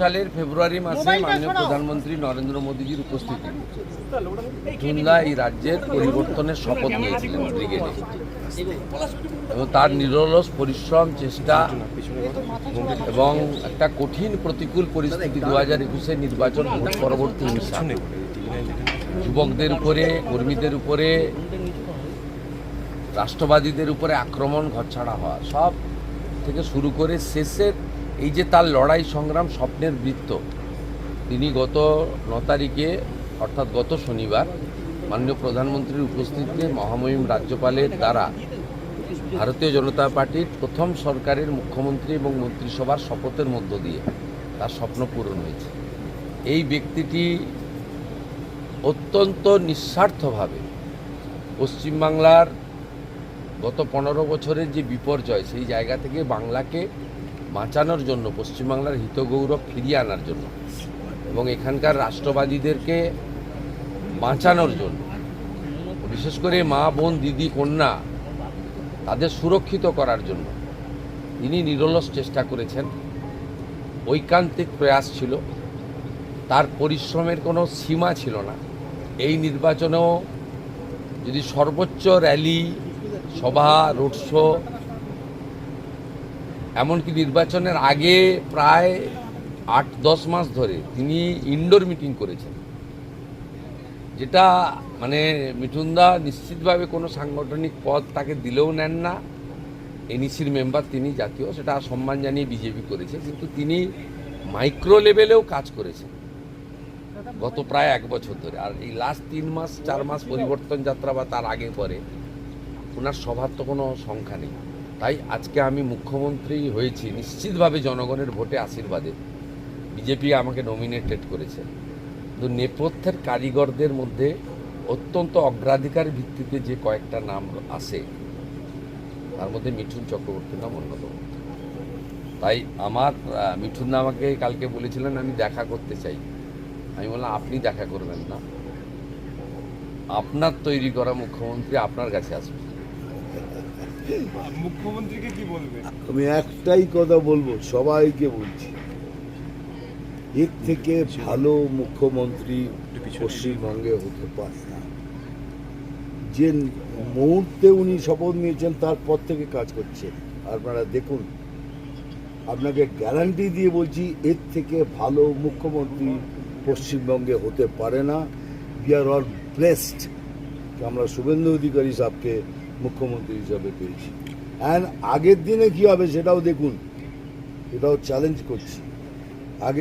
সালের ফেব্রুয়ারি মাসে মাননীয় প্রধানমন্ত্রী নরেন্দ্র মোদীজির উপস্থিতি মিঠুনদা এই রাজ্যের পরিবর্তনের শপথ নিয়েছিলেন ব্রিগেডে, এবং তার নিরলস পরিশ্রম, চেষ্টা এবং একটা কঠিন প্রতিকূল পরিস্থিতি 2021 নির্বাচন ভোট পরবর্তী হিংসা, যুবকদের উপরে, কর্মীদের উপরে, রাষ্ট্রবাদীদের উপরে আক্রমণ, ঘরছাড়া হওয়া, সব থেকে শুরু করে শেষের এই যে তার লড়াই সংগ্রাম স্বপ্নের বৃত্ত, তিনি গত 9 তারিখে অর্থাৎ গত শনিবার মাননীয় প্রধানমন্ত্রীর উপস্থিতিতে মহামহিম রাজ্যপালের দ্বারা ভারতীয় জনতা পার্টির প্রথম সরকারের মুখ্যমন্ত্রী এবং মন্ত্রিসভার শপথের মধ্য দিয়ে তার স্বপ্ন পূরণ হয়েছে। এই ব্যক্তিটি অত্যন্ত নিঃস্বার্থভাবে পশ্চিমবাংলার গত 15 বছরের যে বিপর্যয়, সেই জায়গা থেকে বাংলাকে বাঁচানোর জন্য, পশ্চিমবাংলার হিতগৌরব ফিরিয়ে আনার জন্য এবং এখানকার রাষ্ট্রবাদীদেরকে বাঁচানোর জন্য, বিশেষ করে মা, বোন, দিদি, কন্যা, তাদের সুরক্ষিত করার জন্য তিনি নিরলস চেষ্টা করেছেন। ঐকান্তিক প্রয়াস ছিল, তার পরিশ্রমের কোনো সীমা ছিল না। এই নির্বাচনেও যদি সর্বোচ্চ র্যালি, সভা, রোড শো, এমনকি নির্বাচনের আগে প্রায় 8-10 মাস ধরে তিনি ইনডোর মিটিং করেছেন, যেটা মানে মিঠুনদা নিশ্চিতভাবে কোনো সাংগঠনিক পদ তাকে দিলেও নেন না। এনইসির মেম্বার তিনি, জাতীয়, সেটা সম্মান জানিয়ে বিজেপি করেছে, কিন্তু তিনি মাইক্রো লেভেলেও কাজ করেছেন গত প্রায় 1 বছর ধরে। আর এই লাস্ট 3-4 মাস পরিবর্তন যাত্রা বা তার আগে পরে ওনার সভার তো কোনো সংখ্যা নেই। তাই আজকে আমি মুখ্যমন্ত্রী হয়েছি নিশ্চিতভাবে জনগণের ভোটে, আশীর্বাদে। বিজেপি আমাকে নমিনেটেড করেছে, কিন্তু নেপথ্যের কারিগরদের মধ্যে অত্যন্ত অগ্রাধিকার ভিত্তিতে যে কয়েকটা নাম আসে, তার মধ্যে মিঠুন চক্রবর্তীর নাম অন্যতম। তাই আমার মিঠুনদা আমাকে কালকে বলেছিলেন আমি দেখা করতে চাই। আমি বললাম আপনি দেখা করবেন না, আপনার তৈরি করা মুখ্যমন্ত্রী আপনার কাছে আসবে। মুখ্যমন্ত্রীকে কি বলবে? আমি একটাই কথা বলবো, সবাইকে বলছি, এর থেকে ভালো মুখ্যমন্ত্রী পশ্চিমবঙ্গে হতে পারে না। যে মুহূর্তে উনি শপথ নিয়েছেন তারপর থেকে কাজ করছে, আপনারা দেখুন। আপনাকে গ্যারান্টি দিয়ে বলছি, এর থেকে ভালো মুখ্যমন্ত্রী পশ্চিমবঙ্গে হতে পারে না। উই আর অল ব্লেসড, আমরা শুভেন্দু অধিকারী সাহেবকে মুখ্যমন্ত্রী হিসাবে পেয়েছি। অ্যান্ড আগের দিনে কি হবে সেটাও দেখুন, এটাও চ্যালেঞ্জ করছি।